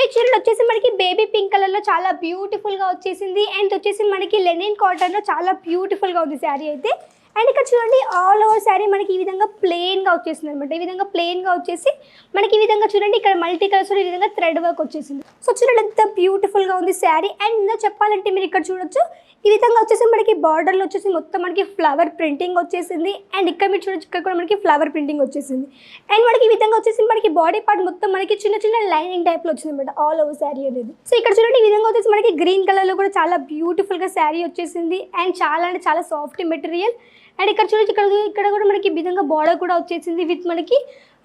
ఈ చీరలు వచ్చేసి మనకి బేబీ పింక్ కలర్ లో చాలా బ్యూటిఫుల్ గా వచ్చేసింది. అండ్ వచ్చేసి మనకి లెనిన్ కాటన్ లో చాలా బ్యూటిఫుల్ గా ఉంది శారీ అయితే. అండ్ ఇక్కడ చూడండి ఆల్ ఓవర్ శారీ మనకి ఈ విధంగా ప్లెయిన్ గా వచ్చేసింది అనమాట. ఈ విధంగా ప్లెయిన్ గా వచ్చేసి మనకి ఈ విధంగా చూడండి ఇక్కడ మల్టీ కలర్స్ ఈ విధంగా థ్రెడ్ వర్క్ వచ్చేసింది. సో చూడండి ఎంత బ్యూటిఫుల్ గా ఉంది శారీ. అండ్ ఇంకా చెప్పాలంటే మీరు ఇక్కడ చూడొచ్చు ఈ విధంగా వచ్చేసి మనకి బార్డర్లో వచ్చేసి మొత్తం మనకి ఫ్లవర్ ప్రింటింగ్ వచ్చేసింది. అండ్ ఇక్కడ మీరు చూడొచ్చు ఇక్కడ కూడా మనకి ఫ్లవర్ ప్రింటింగ్ వచ్చేసింది. అండ్ మనకి ఈ విధంగా వచ్చేసి మనకి బాడీ పార్ట్ మొత్తం మనకి చిన్న చిన్న లైనింగ్ టైప్ లో వచ్చింది అనమాట ఆల్ ఓవర్ శారీ అనేది. సో ఇక్కడ చూడండి ఈ విధంగా వచ్చేసి మనకి గ్రీన్ కలర్ లో కూడా చాలా బ్యూటిఫుల్ గా శారీ వచ్చేసింది. అండ్ చాలా అంటే చాలా సాఫ్ట్ మెటీరియల్. అండ్ ఇక్కడ చూడొచ్చు ఇక్కడ కూడా మనకి ఈ విధంగా బార్డర్ కూడా వచ్చేసింది విత్ మనకి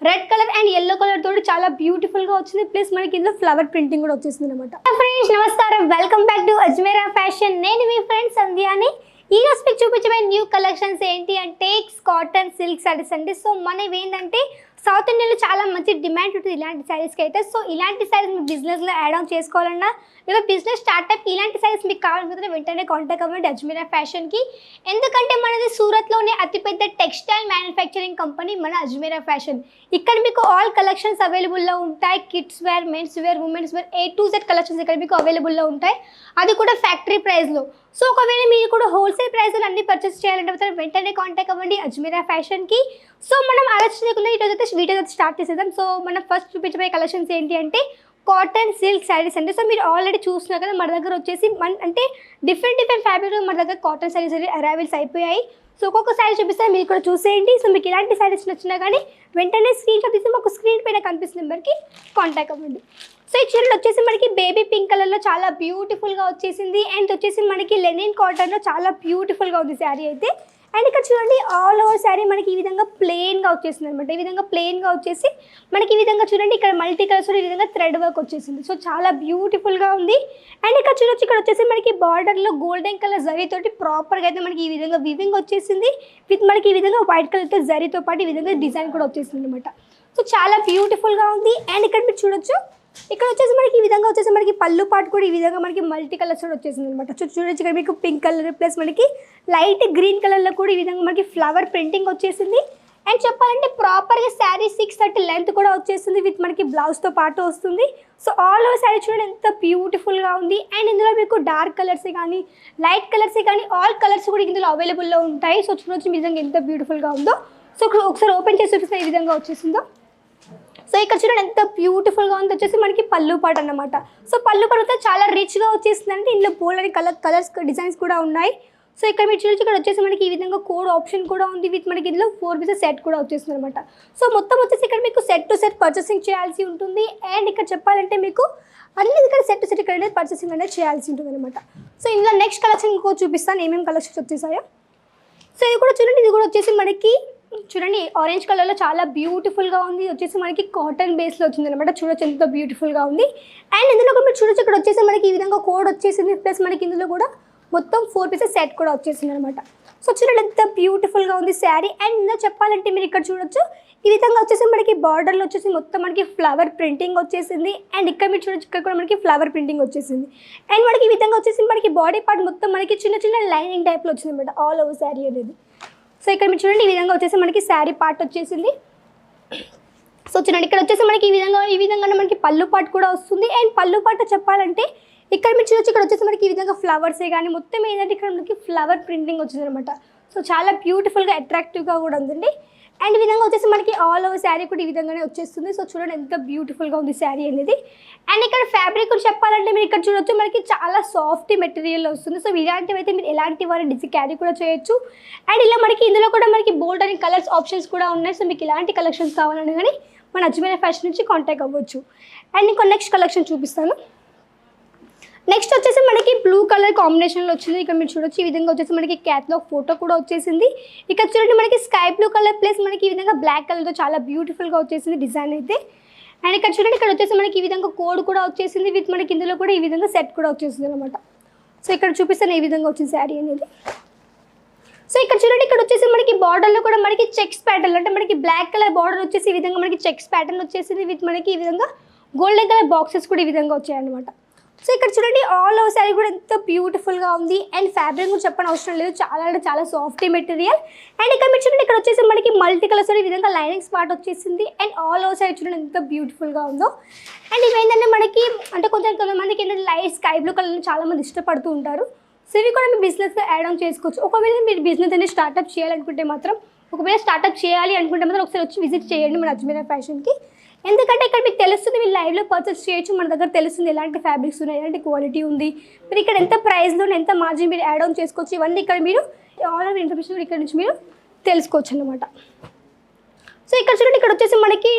red colour and yellow colour తోటి చాలా బ్యూటిఫుల్ గా వచ్చింది. ప్లస్ మనకి ఇందులో ఫ్లవర్ ప్రింటింగ్ కూడా వచ్చేసింది అనమాట. ఫ్రెండ్స్ నమస్కారం, welcome back to Ajmeera fashion. నేను మీ ఫ్రెండ్ సంధ్యాని. ఈ రోజు మీకు చూపించబోయే న్యూ కలెక్షన్స్ ఏంటి అంటే కాటన్ సిల్క్ సారీస్ అండి. సో మనవి ఏంటంటే సౌత్ ఇండియాలో చాలా మంచి డిమాండ్ ఉంటుంది ఇలాంటి శారీస్కి అయితే. సో ఇలాంటి శారీస్ మీకు బిజినెస్లో యాడ్ ఆన్ చేసుకోవాలన్నా లేదా బిజినెస్ స్టార్ట్అప్ ఇలాంటి శారీస్ మీకు కావాలనుకుంటే వెంటనే కాంటాక్ట్ అవ్వండి అజ్మీరా ఫ్యాషన్కి. ఎందుకంటే మనది సూరత్లోనే అతిపెద్ద టెక్స్టైల్ మ్యానుఫ్యాక్చరింగ్ కంపెనీ మన అజ్మీరా ఫ్యాషన్. ఇక్కడ మీకు ఆల్ కలెక్షన్స్ అవైలబుల్లో ఉంటాయి. Kids wear, men's wear, women's wear, A to Z collections ఇక్కడ మీకు అవైలబుల్లో ఉంటాయి. అది కూడా ఫ్యాక్టరీ ప్రైస్లో. సో ఒకవేళ మీరు కూడా హోల్సేల్ ప్రైస్లో అన్ని పర్చేస్ చేయాలంటే వెంటనే కాంటాక్ట్ అవ్వండి అజ్మీరా ఫ్యాషన్కి. సో మనం ఆలోచించకుండా ఈరోజు వీడియో స్టార్ట్ చేసేద్దాం. సో మనం ఫస్ట్ చూపించబోయే కలెక్షన్స్ ఏంటి అంటే కాటన్ సిల్క్ శారీస్ అంటే. సో మీరు ఆల్రెడీ చూస్తున్నారు కదా మన దగ్గర వచ్చేసి అంటే డిఫరెంట్ ఫ్యాబ్రిక్లో మన దగ్గర కాటన్ శారీస్ అరైవల్స్ అయిపోయాయి. సో ఒక్కొక్క శారీ చూపిస్తే మీరు కూడా చూసేయండి. సో మీకు ఇలాంటి శారీస్ నచ్చినా కానీ వెంటనే స్క్రీన్ షాట్ తీసి మాకు స్క్రీన్ పైన కనిపిస్తున్న నెంబర్కి కాంటాక్ట్ అవ్వండి. సో ఈ చీరలు వచ్చేసి మనకి బేబీ పింక్ కలర్లో చాలా బ్యూటిఫుల్గా వచ్చేసింది. అండ్ వచ్చేసి మనకి లెనిన్ కాటన్లో చాలా బ్యూటిఫుల్గా ఉంది శారీ అయితే. అండ్ ఇక్కడ చూడండి ఆల్ ఓవర్ శారీ మనకి ఈ విధంగా ప్లెయిన్గా వచ్చేసింది అనమాట. ఈ విధంగా ప్లెయిన్గా వచ్చేసి మనకి ఈ విధంగా చూడండి ఇక్కడ మల్టీ కలర్స్ ఈ విధంగా థ్రెడ్ వర్క్ వచ్చేసింది. సో చాలా బ్యూటిఫుల్గా ఉంది. అండ్ ఇక్కడ చూడొచ్చు ఇక్కడ వచ్చేసి మనకి బార్డర్లో గోల్డెన్ కలర్ జరీతోటి ప్రాపర్గా అయితే మనకి ఈ విధంగా వివింగ్ వచ్చేసింది విత్ మనకి ఈ విధంగా వైట్ కలర్తో జరీతో పాటు ఈ విధంగా డిజైన్ కూడా వచ్చేసింది అనమాట. సో చాలా బ్యూటిఫుల్గా ఉంది. అండ్ ఇక్కడ మీరు చూడొచ్చు ఇక్కడ వచ్చేసి మనకి ఈ విధంగా వచ్చేసి మనకి పళ్ళు పాటు కూడా ఈ విధంగా మనకి మల్టీ కలర్స్ కూడా వచ్చేసింది అనమాట. చూడొచ్చు ఇక్కడ మీకు పింక్ కలర్ ప్లస్ మనకి లైట్ గ్రీన్ కలర్లో కూడా ఈ విధంగా మనకి ఫ్లవర్ ప్రింటింగ్ వచ్చేసింది. అండ్ చెప్పాలంటే ప్రాపర్గా శారీ 630 లెంత్ కూడా వచ్చేసింది విత్ మనకి బ్లౌజ్తో పాటు వస్తుంది. సో ఆల్ ఓవర్ శారీ చూడండి ఎంత బ్యూటిఫుల్గా ఉంది. అండ్ ఇందులో మీకు డార్క్ కలర్స్ కానీ లైట్ కలర్స్ కానీ ఆల్ కలర్స్ కూడా ఇందులో అవైలబుల్లో ఉంటాయి. సో చూడొచ్చు ఈ విధంగా ఎంత బ్యూటిఫుల్గా ఉందో. సో ఒకసారి ఓపెన్ చేసి చూపిస్తే ఈ విధంగా వచ్చేసిందో. సో ఇక్కడ చూడండి ఎంత బ్యూటిఫుల్గా ఉంది. వచ్చేసి మనకి పళ్ళు పాటు అన్నమాట. సో పళ్ళు పాటు చాలా రిచ్గా వచ్చేసింది అంటే ఇందులో బోల్డ్ కలర్స్ డిజైన్స్ కూడా ఉన్నాయి. సో ఇక్కడ మీరు చూడొచ్చు ఇక్కడ వచ్చేసి మనకి ఈ విధంగా కోడ్ ఆప్షన్ కూడా ఉంది విత్ మనకి ఇందులో 4 పీసెస్ సెట్ కూడా వచ్చేస్తుంది అనమాట. సో మొత్తం వచ్చేసి ఇక్కడ మీకు సెట్ టు సెట్ పర్చేసింగ్ చేయాల్సి ఉంటుంది. అండ్ ఇక్కడ చెప్పాలంటే మీకు అన్ని ఇక్కడ సెట్ టు సెట్ ఇక్కడ అనేది పర్చేసింగ్ అనేది చేయాల్సి ఉంటుంది అనమాట. సో ఇందులో నెక్స్ట్ కలెక్షన్ ఇంకో చూపిస్తాను ఏమేమి కలెక్షన్స్ వచ్చేసాయో. సో ఇది కూడా చూడండి, ఇది కూడా వచ్చేసి మనకి చూడండి ఆరెంజ్ కలర్లో చాలా బ్యూటిఫుల్గా ఉంది. వచ్చేసి మనకి కాటన్ బేస్లో వచ్చింది అనమాట. చూడొచ్చు ఎంత బ్యూటిఫుల్గా ఉంది. అండ్ ఇందులో కూడా మీరు చూడొచ్చు ఇక్కడ వచ్చేసి మనకి ఈ విధంగా కోడ్ వచ్చేసింది ప్లస్ మనకి ఇందులో కూడా మొత్తం 4 పీసెస్ సెట్ కూడా వచ్చేసింది అనమాట. సో చూడండి ఎంత బ్యూటిఫుల్గా ఉంది శారీ. అండ్ ఇందులో చెప్పాలంటే మీరు ఇక్కడ చూడొచ్చు ఈ విధంగా వచ్చేసి మనకి బార్డర్లో వచ్చేసి మొత్తం మనకి ఫ్లవర్ ప్రింటింగ్ వచ్చేసింది. అండ్ ఇక్కడ మీరు చూడొచ్చు ఇక్కడ కూడా మనకి ఫ్లవర్ ప్రింటింగ్ వచ్చేసింది. అండ్ మనకి ఈ విధంగా వచ్చేసి మనకి బాడీ పార్ట్ మొత్తం మనకి చిన్న చిన్న లైనింగ్ టైప్లో వచ్చింది అనమాట ఆల్ ఓవర్ శారీ అనేది. సో ఇక్కడ మీరు చూడండి ఈ విధంగా వచ్చేసి మనకి శారీ పార్ట్ వచ్చేసింది. సో చూడండి ఇక్కడ వచ్చేసి మనకి ఈ విధంగా మనకి పళ్ళు పార్ట్ కూడా వస్తుంది. అండ్ పళ్ళు పార్ట్ చెప్పాలంటే ఇక్కడ మీరు చూడొచ్చు ఇక్కడ వచ్చేసి మనకి ఈ విధంగా ఫ్లవర్సే కానీ మొత్తం ఏంటంటే ఇక్కడ మనకి ఫ్లవర్ ప్రింటింగ్ వచ్చింది అనమాట. సో చాలా బ్యూటిఫుల్గా అట్రాక్టివ్గా కూడా ఉందండి. అండ్ ఈ విధంగా వచ్చేసి మనకి ఆల్ ఓవర్ శారీ కూడా ఈ విధంగానే వచ్చేస్తుంది. సో చూడండి ఎంత బ్యూటిఫుల్గా ఉంది శారీ అనేది. అండ్ ఇక్కడ ఫ్యాబ్రిక్ కూడా చెప్పాలంటే మీరు ఇక్కడ చూడొచ్చు మనకి చాలా సాఫ్ట్ మెటీరియల్ వస్తుంది. సో ఇలాంటివి అయితే మీరు ఎలాంటి వారి డిజైన్ క్యారీ కూడా చేయొచ్చు. అండ్ ఇలా మనకి ఇందులో కూడా మనకి బోల్డ్ అని కలర్స్ ఆప్షన్స్ కూడా ఉన్నాయి. సో మీకు ఇలాంటి కలెక్షన్స్ కావాలని కానీ మన అజ్మీరా ఫ్యాషన్ నుంచి కాంటాక్ట్ అవ్వచ్చు. అండ్ ఇంకో నెక్స్ట్ కలెక్షన్ చూపిస్తాను. నెక్స్ట్ వచ్చేసి మనకి బ్లూ కలర్ కాంబినేషన్లో వచ్చింది. ఇక్కడ మీరు చూడొచ్చు ఈ విధంగా వచ్చేసి మనకి క్యాట్లాగ్ ఫోటో కూడా వచ్చేసింది. ఇక్కడ చూడండి మనకి స్కై బ్లూ కలర్ ప్లస్ మనకి ఈ విధంగా బ్లాక్ కలర్తో చాలా బ్యూటిఫుల్గా వచ్చేసింది డిజైన్ అయితే. అండ్ ఇక్కడ చూడండి ఇక్కడ వచ్చేసి మనకి ఈ విధంగా కోడ్ కూడా వచ్చేసింది విత్ మనకి ఇందులో కూడా ఈ విధంగా సెట్ కూడా వచ్చేసింది అనమాట. సో ఇక్కడ చూపిస్తాను ఈ విధంగా వచ్చింది శారీ అనేది. సో ఇక్కడ చూడండి ఇక్కడ వచ్చేసి మనకి బార్డర్లో కూడా మనకి చెక్స్ ప్యాటర్న్ అంటే మనకి బ్లాక్ కలర్ బార్డర్ వచ్చేసి ఈ విధంగా మనకి చెక్స్ ప్యాటర్న్ వచ్చేసింది విత్ మనకి ఈ విధంగా గోల్డెన్ కలర్ బాక్సెస్ కూడా ఈ విధంగా వచ్చాయన్నమాట. సో ఇక్కడ చూడండి ఆల్ ఓవర్ శారీ కూడా ఎంత బ్యూటిఫుల్గా ఉంది. అండ్ ఫ్యాబ్రిక్ కూడా చెప్పని అవసరం లేదు, చాలా అంటే చాలా సాఫ్ట్ మెటీరియల్. అండ్ ఇక్కడ మీరు చూడండి ఇక్కడ వచ్చేసి మనకి మల్టీ కలర్స్ ఈ విధంగా లైనింగ్స్ పార్ట్ వచ్చేసింది. అండ్ ఆల్ ఓవర్ శారీ చూడండి ఎంత బ్యూటిఫుల్గా ఉందో. అండ్ ఇవేంటంటే మనకి మనకి కొంతమందికి ఏంటంటే లైట్ స్కై బ్లూ కలర్ని చాలామంది ఇష్టపడుతూ ఉంటారు. సో ఇవి కూడా మీ బిజినెస్గా యాడ్ ఆన్ చేసుకోవచ్చు. ఒకవేళ మీరు బిజినెస్ అనేది స్టార్ట్అప్ చేయాలనుకుంటే మాత్రం, ఒకవేళ స్టార్ట్అప్ చేయాలి అనుకుంటే మాత్రం ఒకసారి వచ్చి విజిట్ చేయండి మన అజ్మీరా ఫ్యాషన్కి. ఎందుకంటే ఇక్కడ మీకు తెలుస్తుంది, మీరు లైవ్లో పర్చేస్ చేయొచ్చు. మన దగ్గర తెలుస్తుంది ఎలాంటి ఫ్యాబ్రిక్స్ ఉన్నాయి, ఎలాంటి క్వాలిటీ ఉంది, మీరు ఇక్కడ ఎంత ప్రైస్లో ఎంత మార్జిన్ మీరు యాడ్ ఆన్ చేసుకోవచ్చు. ఇవన్నీ ఇక్కడ మీరు ఆల్ ఆఫ్ ఇన్ఫర్మేషన్ ఇక్కడ నుంచి మీరు తెలుసుకోవచ్చు అన్నమాట. సో ఇక్కడ చూడండి, ఇక్కడ వచ్చేసి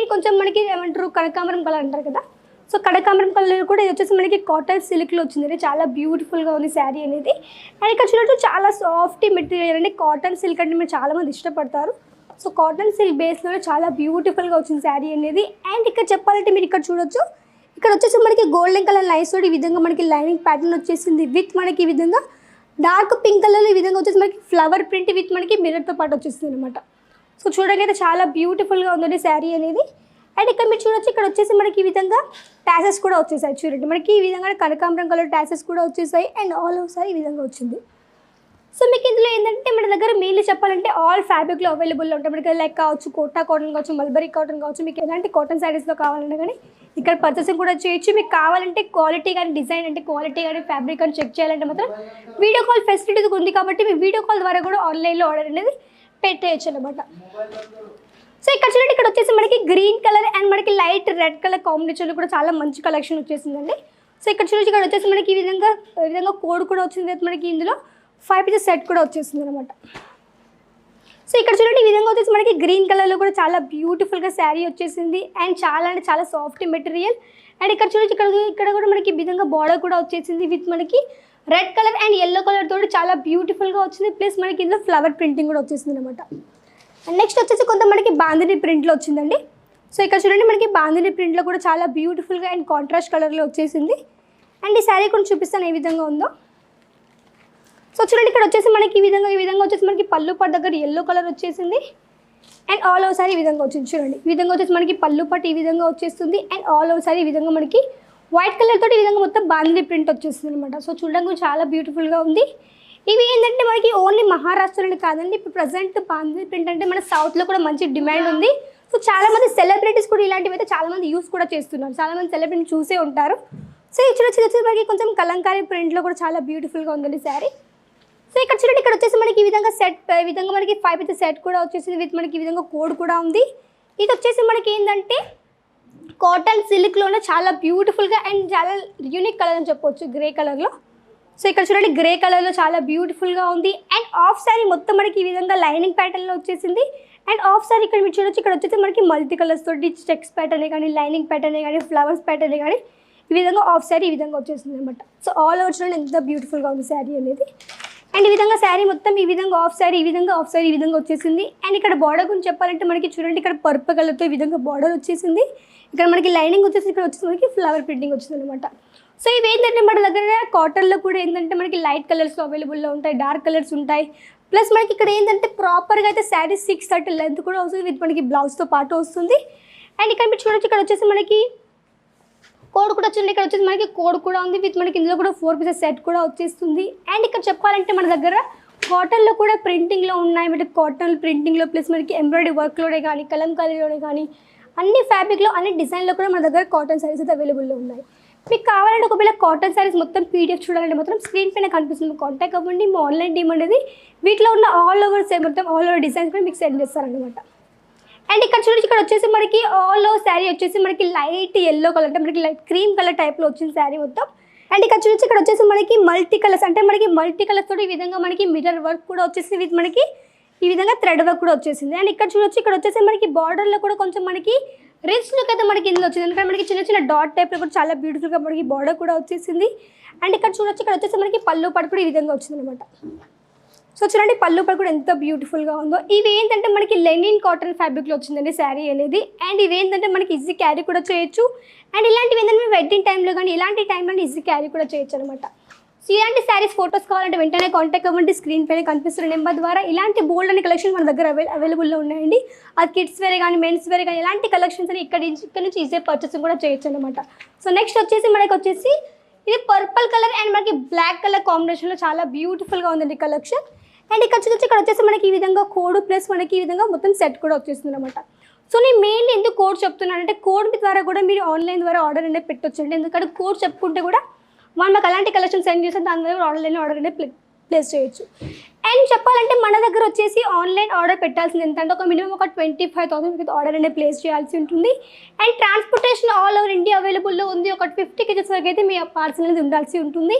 మనకి ఏమంటారు కనకాంబరం కలర్ అంటారు కదా. సో కనకాంబరం కలర్ కూడా ఇది వచ్చేసి మనకి కాటన్ సిల్క్లో వచ్చింది. చాలా బ్యూటిఫుల్గా ఉంది శారీ అనేది. అండ్ ఇక్కడ చూడండి చాలా సాఫ్ట్ మెటీరియల్ అండి. కాటన్ సిల్క్ అంటే మీరు చాలామంది ఇష్టపడతారు. సో కాటన్ సిల్క్ బేస్లోనే చాలా బ్యూటిఫుల్గా వచ్చింది శారీ అనేది. అండ్ ఇక్కడ చెప్పాలంటే మీరు ఇక్కడ చూడొచ్చు, ఇక్కడ వచ్చేసి మనకి గోల్డెన్ కలర్ లైన్స్ తోటి ఈ విధంగా మనకి లైనింగ్ ప్యాటర్న్ వచ్చేసింది. విత్ మనకి ఈ విధంగా డార్క్ పింక్ కలర్లో ఈ విధంగా వచ్చేసి మనకి ఫ్లవర్ ప్రింట్ విత్ మనకి మిర్రర్తో పాటు వచ్చేస్తుంది అనమాట. సో చూడడానికి అయితే చాలా బ్యూటిఫుల్గా ఉందండి శారీ అనేది. అండ్ ఇక్కడ మీరు చూడొచ్చు, ఇక్కడ వచ్చేసి మనకి ఈ విధంగా ట్యాసెస్ కూడా వచ్చేసాయి. చూడండి మనకి ఈ విధంగా కనకాంబరం కలర్ ట్యాసెస్ కూడా వచ్చేసాయి. అండ్ ఆల్ ఓవర్ సారీ ఈ విధంగా వచ్చింది. సో మీకు ఇందులో ఏంటంటే మన దగ్గర మెయిన్లీ చెప్పాలంటే ఆల్ ఫ్యాబ్రిక్లో అవైలబుల్లో ఉంటాయి. మనకి లైక్ కావచ్చు, కోటా కాటన్ కావచ్చు, మల్బరీ కాటన్ కావచ్చు, మీకు ఎలాంటి కాటన్ శారీస్లో కావాలన్నా కానీ ఇక్కడ పర్చేసింగ్ కూడా చేయొచ్చు. మీకు కావాలంటే క్వాలిటీ కానీ డిజైన్ అంటే క్వాలిటీ కానీ ఫ్యాబ్రిక్ కానీ చెక్ చేయాలంటే మాత్రం వీడియో కాల్ ఫెసిలిటీ ఉంది కాబట్టి మీ వీడియో కాల్ ద్వారా కూడా ఆన్లైన్లో ఆర్డర్ అనేది పెట్టేయచ్చు అనమాట. సో ఇక్కడ చూడండి, ఇక్కడ వచ్చేసి మనకి గ్రీన్ కలర్ అండ్ మనకి లైట్ రెడ్ కలర్ కాంబినేషన్లో కూడా చాలా మంచి కలెక్షన్ వచ్చేసిందండి. సో ఇక్కడ చూడండి, ఇక్కడ వచ్చేసి మనకి ఈ విధంగా కోడ్ కూడా వచ్చింది. మనకి ఇందులో 5 పీసెస్ సెట్ కూడా వచ్చేసింది అనమాట. సో ఇక్కడ చూడండి, ఈ విధంగా వచ్చేసి మనకి గ్రీన్ కలర్లో కూడా చాలా బ్యూటిఫుల్గా శారీ వచ్చేసింది. అండ్ చాలా అంటే చాలా సాఫ్ట్ మెటీరియల్. అండ్ ఇక్కడ చూడండి, ఇక్కడ కూడా మనకి ఈ విధంగా బార్డర్ కూడా వచ్చేసింది విత్ మనకి red colour and yellow colour తోటి చాలా బ్యూటిఫుల్గా వచ్చింది. ప్లస్ మనకి ఇందులో ఫ్లవర్ ప్రింటింగ్ కూడా వచ్చేసింది అనమాట. అండ్ నెక్స్ట్ వచ్చేసి కొంత మనకి బాందిని ప్రింట్లో వచ్చిందండి. సో ఇక్కడ చూడండి, మనకి బాందిని ప్రింట్లో కూడా చాలా బ్యూటిఫుల్గా అండ్ కాంట్రాస్ట్ కలర్లో వచ్చేసింది. అండ్ ఈ శారీ కూడా చూపిస్తాను ఏ విధంగా ఉందో. సో చూడండి, ఇక్కడ వచ్చేసి మనకి ఈ విధంగా వచ్చేసి మనకి పళ్ళు పట్టు దగ్గర ఎల్లో కలర్ వచ్చేసింది. అండ్ ఆల్ ఓవర్ సారీ ఈ విధంగా వచ్చింది. చూడండి ఈ విధంగా వచ్చేసి మనకి పళ్ళు పట్టు ఈ విధంగా వచ్చేస్తుంది. అండ్ ఆల్ ఓవర్ సారీ ఈ విధంగా మనకి వైట్ కలర్ తోటి ఈ విధంగా మొత్తం బాందిని ప్రింట్ వచ్చేస్తుంది అనమాట. సో చూడడానికి చాలా బ్యూటిఫుల్గా ఉంది. ఇవి ఏంటంటే మనకి ఓన్లీ మహారాష్ట్రలోనే కాదండి, ఇప్పుడు ప్రజెంట్ బాందిని ప్రింట్ అంటే మన సౌత్లో కూడా మంచి డిమాండ్ ఉంది. సో చాలామంది సెలబ్రిటీస్ కూడా ఇలాంటివి అయితే చాలామంది యూస్ కూడా చేస్తున్నారు. చాలామంది సెలబ్రిటీ చూసే ఉంటారు. సో ఇక్కడ వచ్చేసి మనకి కొంచెం కలంకారీ ప్రింట్లో కూడా చాలా బ్యూటిఫుల్గా ఉందండి శారీ. సో ఇక్కడ చూడండి, ఇక్కడ వచ్చేసి మనకి ఈ విధంగా మనకి 5 పీసెస్ సెట్ కూడా వచ్చేసింది విత్ మనకి ఈ విధంగా కోడ్ కూడా ఉంది. ఇది వచ్చేసి మనకి ఏంటంటే కాటన్ సిల్క్లోనే చాలా బ్యూటిఫుల్గా అండ్ చాలా యూనిక్ కలర్ అని చెప్పవచ్చు, గ్రే కలర్లో. సో ఇక్కడ చూడండి, గ్రే కలర్లో చాలా బ్యూటిఫుల్గా ఉంది. అండ్ ఆఫ్ శారీ మొత్తం మనకి ఈ విధంగా లైనింగ్ ప్యాటర్న్లో వచ్చేసింది. అండ్ ఆఫ్ శారీ ఇక్కడ మీరు చూడొచ్చు, ఇక్కడ వచ్చేసి మనకి మల్టీ కలర్స్ తోటి చెక్స్ ప్యాటర్నే కానీ, లైనింగ్ ప్యాటర్నే కానీ, ఫ్లవర్స్ ప్యాటర్నే కానీ ఈ విధంగా ఆఫ్ శారీ ఈ విధంగా వచ్చేసింది అనమాట. సో ఆల్ ఓవర్ చూడండి ఎంత బ్యూటిఫుల్గా ఉంది శారీ అనేది. అండ్ ఈ విధంగా శారీ మొత్తం ఈ విధంగా ఆఫ్ శారీ ఈ విధంగా వచ్చేసింది. అండ్ ఇక్కడ బార్డర్ గురించి చెప్పాలంటే మనకి చూడండి, ఇక్కడ పర్పుల్ కలర్తో ఈ విధంగా బార్డర్ వచ్చేసింది. ఇక్కడ మనకి లైనింగ్ వచ్చేసి ఇక్కడ వచ్చేసి మనకి ఫ్లవర్ ప్రింటింగ్ వచ్చింది అనమాట. సో ఇవి ఏంటంటే మన దగ్గర కాటన్లో కూడా ఏంటంటే మనకి లైట్ కలర్స్లో అవైలబుల్లో ఉంటాయి, డార్క్ కలర్స్ ఉంటాయి. ప్లస్ మనకి ఇక్కడ ఏంటంటే ప్రాపర్గా అయితే శారీ 630 లెంత్ కూడా వస్తుంది విత్ మనకి బ్లౌజ్తో పాటు వస్తుంది. అండ్ ఇక్కడ మీరు చూడొచ్చు, ఇక్కడ వచ్చేసి మనకి కోడ్ కూడా వచ్చింది. ఇక్కడ వచ్చేసి మనకి కోడ్ కూడా ఉంది విత్ మనకి ఇందులో కూడా 4 పీసెస్ సెట్ కూడా వచ్చేస్తుంది. అండ్ ఇక్కడ చెప్పాలంటే మన దగ్గర కాటన్లో కూడా ప్రింటింగ్లో ఉన్నాయి. మనకి కాటన్ ప్రింటింగ్లో ప్లస్ మనకి ఎంబ్రాయిడరీ వర్క్లోనే కానీ, కలంకారీలోనే కానీ, అన్ని ఫ్యాబ్రిక్లో అన్ని డిజైన్లో కూడా మన దగ్గర కాటన్ శారీస్ అయితే అవైలబుల్లో ఉన్నాయి. మీకు కావాలంటే ఒకవేళ కాటన్ శారీస్ మొత్తం పీడిఎఫ్ చూడాలంటే మాత్రం స్క్రీన్ పైన కనిపిస్తుంది, కాంటాక్ట్ అవ్వండి. మా ఆన్లైన్ టీమ్ అనేది వీటిలో ఉన్న ఆల్ ఓవర్ డిజైన్స్ కూడా మీకు సెండ్ చేస్తారనమాట. అండ్ ఇక్కడ చూడండి, ఇక్కడ వచ్చేసి మనకి ఆల్ ఓవర్ శారీ వచ్చేసి మనకి లైట్ ఎల్లో కలర్ అంటే మనకి లైట్ క్రీమ్ కలర్ టైప్లో వచ్చింది శారీ మొత్తం. అండ్ ఇక్కడ చూడొచ్చు, ఇక్కడ వచ్చేసి మనకి మల్టీ కలర్స్ అంటే మనకి మల్టీ కలర్స్ తోటి ఈ విధంగా మనకి మిర్రర్ వర్క్ కూడా వచ్చేసి విత్ మనకి ఈ విధంగా థ్రెడ్ వర్క్ కూడా వచ్చేసింది. అండ్ ఇక్కడ చూడొచ్చు, ఇక్కడ వచ్చేసి మనకి బార్డర్లో కూడా కొంచెం మనకి రిచ్ లుక్ అయితే మనకి ఇందులో వచ్చింది. ఎందుకంటే మనకి చిన్న చిన్న డాట్ టైప్లో కూడా చాలా బ్యూటిఫుల్గా మనకి బార్డర్ కూడా వచ్చేసింది. అండ్ ఇక్కడ చూడొచ్చు, ఇక్కడ వచ్చేసి మనకి పళ్ళు పట్టు కూడా ఈ విధంగా వచ్చింది అనమాట. సో చూడండి పళ్ళు పట్టు కూడా ఎంత బ్యూటిఫుల్గా ఉందో. ఇవి ఏంటంటే మనకి లెనిన్ కాటన్ ఫ్యాబ్రిక్లో వచ్చిందండి శారీ అనేది. అండ్ ఇవి ఏంటంటే మనకి ఈజీ క్యారీ కూడా చేయొచ్చు. అండ్ ఇలాంటివి ఏంటంటే వెడ్డింగ్ టైంలో కానీ ఇలాంటి టైంలో ఈజీ క్యారీ కూడా చేయొచ్చు అనమాట. సో ఇలాంటి శారీస్ ఫోటోస్ కావాలంటే వెంటనే కాంటాక్ట్ అవ్వండి. స్క్రీన్ పైన కనిపిస్తున్న నెంబర్ ద్వారా ఇలాంటి బోల్డ్ అనే కలెక్షన్ మన దగ్గర అవైలబుల్లో ఉన్నాయండి. అది కిడ్స్ వేర్ కానీ మెన్స్ వేర్ కానీ ఇలాంటి కలెక్షన్స్ అని ఇక్కడ నుంచి ఈజీ పర్చేసింగ్ కూడా చేయొచ్చు అనమాట. సో నెక్స్ట్ వచ్చేసి మనకి వచ్చేసి ఇది పర్పుల్ కలర్ అండ్ మనకి బ్లాక్ కలర్ కాంబినేషన్లో చాలా బ్యూటిఫుల్గా ఉందండి కలెక్షన్. అండ్ ఇక్కడ వచ్చేసి మనకి ఈ విధంగా కోడ్ ప్లస్ మనకి ఈ విధంగా మొత్తం సెట్ కూడా వచ్చేస్తుంది అనమాట. సో నేను మెయిన్లీ ఎందుకు కోడ్ చెప్తున్నానంటే కోడ్ ద్వారా కూడా మీరు ఆన్లైన్ ద్వారా ఆర్డర్ అనేది పెట్టొచ్చండి. ఎందుకంటే కోడ్ చెప్పుకుంటే కూడా వాళ్ళు మాకు అలాంటి కలెక్షన్ సెండ్ చేస్తే దాని ద్వారా ఆన్లైన్లో ఆర్డర్ అనేది ప్లేస్ చేయొచ్చు. అండ్ చెప్పాలంటే మన దగ్గర వచ్చేసి ఆన్లైన్ ఆర్డర్ పెట్టాల్సింది ఎంత అంటే ఒక మినిమం ఒక 25,000 ఆర్డర్ అనేది ప్లేస్ చేయాల్సి ఉంటుంది. And transportation all over India అవైలబుల్లో ఉంది. ఒక 50 kgs వరకు అయితే మీ పార్సల్ అనేది ఉండాల్సి ఉంటుంది.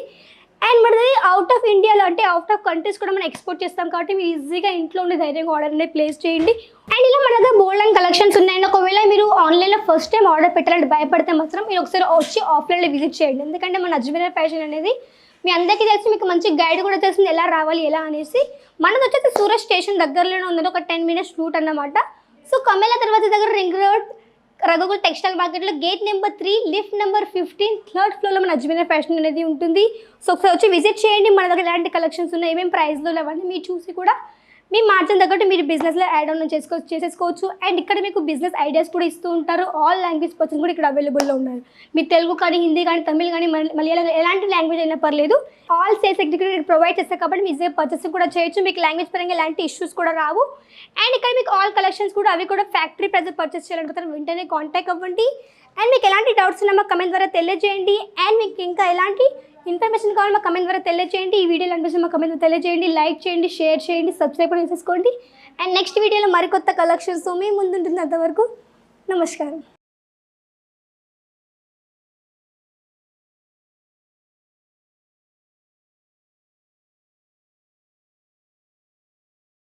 అండ్ మనది అవుట్ ఆఫ్ ఇండియాలో అంటే అవుట్ ఆఫ్ కంట్రీస్ కూడా మనం ఎక్స్పోర్ట్ చేస్తాం కాబట్టి మీరు ఈజీగా ఇంట్లో ఉండే ధైర్యంగా ఆర్డర్ అనేది ప్లేస్ చేయండి. అండ్ ఇలా మన దగ్గర బోల్డ్ అండ్ కలెక్షన్స్ ఉన్నాయండి. ఒకవేళ మీరు ఆన్లైన్లో ఫస్ట్ టైం ఆర్డర్ పెట్టాలంటే భయపడితే మాత్రం మీరు ఒకసారి వచ్చి ఆఫ్లైన్లో విజిట్ చేయండి. ఎందుకంటే మన అజ్మీర్ ఫ్యాషన్ అనేది మీ అందరికీ తెలిసి మీకు మంచి గైడ్ కూడా తెలిసింది ఎలా రావాలి ఎలా అనేసి. మనది వచ్చేసి సూరత్ స్టేషన్ దగ్గరలోనే ఉంది, ఒక 10 minutes రూట్ అన్నమాట. సో కమేలా తర్వాత దగ్గర రింగ్ రోడ్ రఘుకుల్ టెక్స్టైల్ మార్కెట్లో gate number 3 lift number 15 third ఫ్లోర్లో మన అజ్మీర్ ఫ్యాషన్ అనేది ఉంటుంది. సో ఒకసారి వచ్చి విజిట్ చేయండి. మన దగ్గర ఎలాంటి కలెక్షన్స్ ఉన్నాయి, ఏమేమి ప్రైస్లో అవన్నీ మీరు చూసి కూడా మీ మార్జిన్ తగ్గట్టు మీరు బిజినెస్లో యాడ్ ఆన్ చేసేసుకోవచ్చు. అండ్ ఇక్కడ మీకు బిజినెస్ ఐడియాస్ కూడా ఇస్తూ ఉంటారు. ఆల్ లాంగ్వేజ్ పర్సన్ కూడా ఇక్కడ అవైలబుల్లో ఉన్నారు. మీరు తెలుగు కానీ హిందీ కానీ తమిళ్ కానీ మలయాళం ఎలాంటి లాంగ్వేజ్ అయినా పర్లేదు, ఆల్ సేల్స్ ఎగ్జిక్యూటివ్ ప్రొవైడ్ చేస్తారు కాబట్టి మీ ఈజీగా పర్చేస్ కూడా చేయొచ్చు. మీకు లాంగ్వేజ్ పరంగా ఎలాంటి ఇష్యూస్ కూడా రావు. అండ్ ఇక్కడ మీకు ఆల్ కలెక్షన్స్ కూడా అవి కూడా ఫ్యాక్టరీ ప్రైస్ పర్చేస్ చేయాలనుకుంటారు వెంటనే కాంటాక్ట్ అవ్వండి. అండ్ మీకు ఎలాంటి డౌట్స్ ఉన్నా మాకు కమెంట్ ద్వారా తెలియజేయండి. అండ్ మీకు ఇంకా ఎలాంటి ఇన్ఫర్మేషన్ కావాలి మా కమెంట్ ద్వారా తెలియజేయండి. ఈ వీడియోలో అనిపిస్తుంది మా కమెంట్ ద్వారా తెలియజేయండి. లైక్ చేయండి, షేర్ చేయండి, సబ్స్క్రైబ్ కూడా చేసుకోండి. అండ్ నెక్స్ట్ వీడియోలో మరికొత్త కలెక్షన్స్తో మీ ముందుంటుంది. అంతవరకు నమస్కారం.